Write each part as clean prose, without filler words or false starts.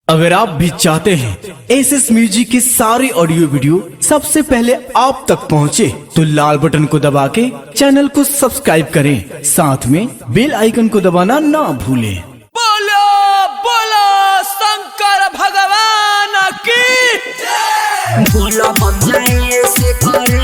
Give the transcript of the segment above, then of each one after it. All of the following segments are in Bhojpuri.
अगर आप भी चाहते हैं एसएस म्यूजिक की सारी ऑडियो वीडियो सबसे पहले आप तक पहुंचे, तो लाल बटन को दबा के चैनल को सब्सक्राइब करें, साथ में बेल आइकन को दबाना ना भूलें। बोलो बोलो शंकर भगवान की बोलो बंजाए से करे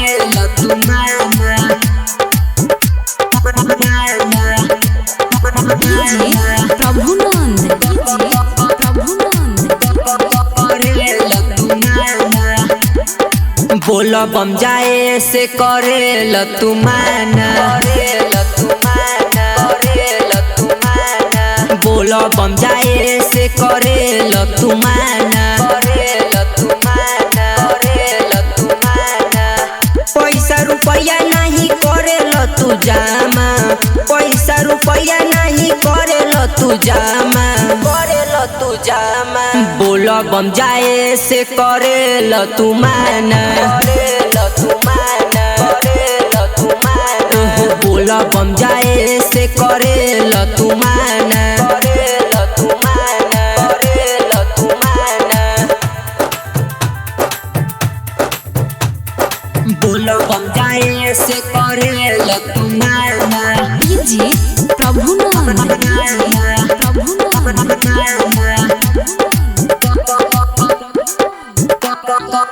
बोलो बम जाए से करे लतुमाना, बोलो बम जाए से करे लतुमाना, पैसा रुपया नहीं करे लतु जामा, पैसा रुपया नहीं करे लतु जामा, बोलो बम जाए से करे लतुमाना, बोलो बम जाए से करे लतुमाना, बोलो बम जाए से करे लतुमाना। जी प्रभु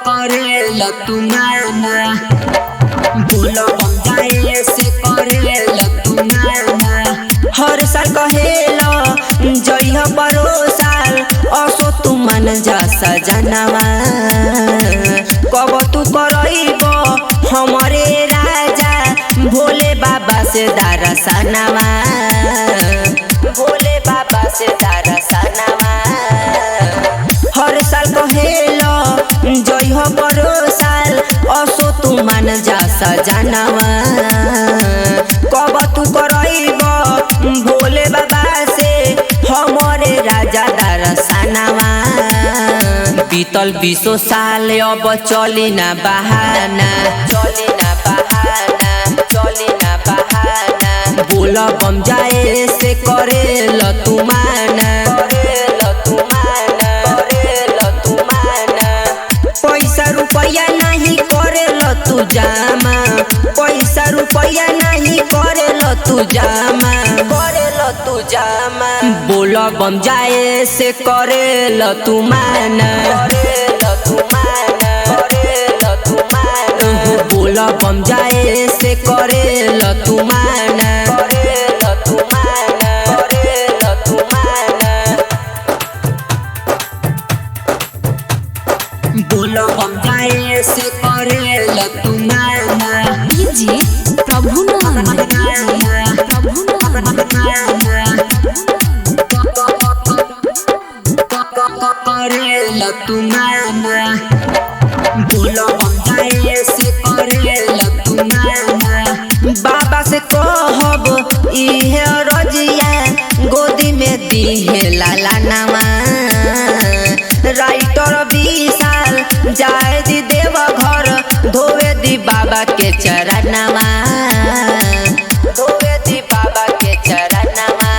करे लतुमाना, बोलो बम जाए से करे लतुमाना। हर साल कहेला जइह बरो साल असो तू मन जा सजनवा, कब तू करइब हमारे राजा भोले बाबा से दरसनवा, भोले बाबा से दरसनवा। हर साल कहेला जइह बरो साल असो तू मन जा सजनवा, कब तू करइब भोले बाबा से हमारे राजा दरसनवा। बीतल 20 साल अब चली ना बहाना, चली ना बहाना, चली ना बहाना। बोला बम जाए से करे लतुमाना, पैसा रुपया नहीं करे लतु जामा, पैसा रुपया नहीं करे लतु जामा, करे लतु जामा। बोला बम जाए से करे लतुमाना, बोला बम जाए से करे लतुमाना, बोलो बम जाए से करे लतुमाना। जी प्रभु करे लतुमाना, बोलो बम जाए से करे लतुमाना। बाबा से कहब इहे रजिया गोदी में दीहे लाला नवा, राइटर विशाल जाए दी देव घर धोवे दी बाबा के चरणवा, धोवे दी बाबा के चरणवा।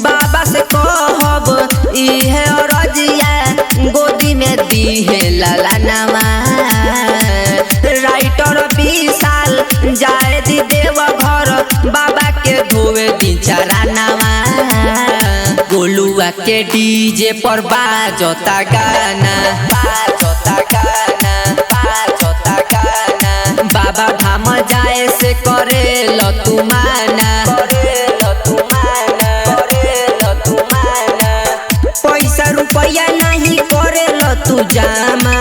बाबा से कहब इहे रजिया गोदी में दीहे ललनवा, राइटर विशाल जाए दी देव घर बाबा के धोवे दी चरणवा। गोलुआ के डीजे पर बाजता गाना, बाजता गाना, बाजता गाना। बाबा धाम जाए से करे लतुमाना, पैसा रुपया नहीं करे लतु जामा,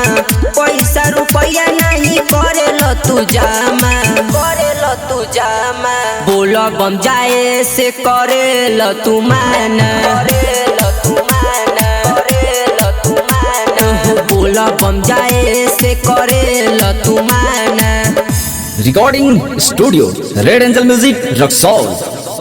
पैसा रुपया नहीं करे लतु जामा, करे लतु जामा। बोलो बम जाए से करे लतुमाना, बोलो बम जाए से करे लतुमाना। Recording studio red angel music Raxaul.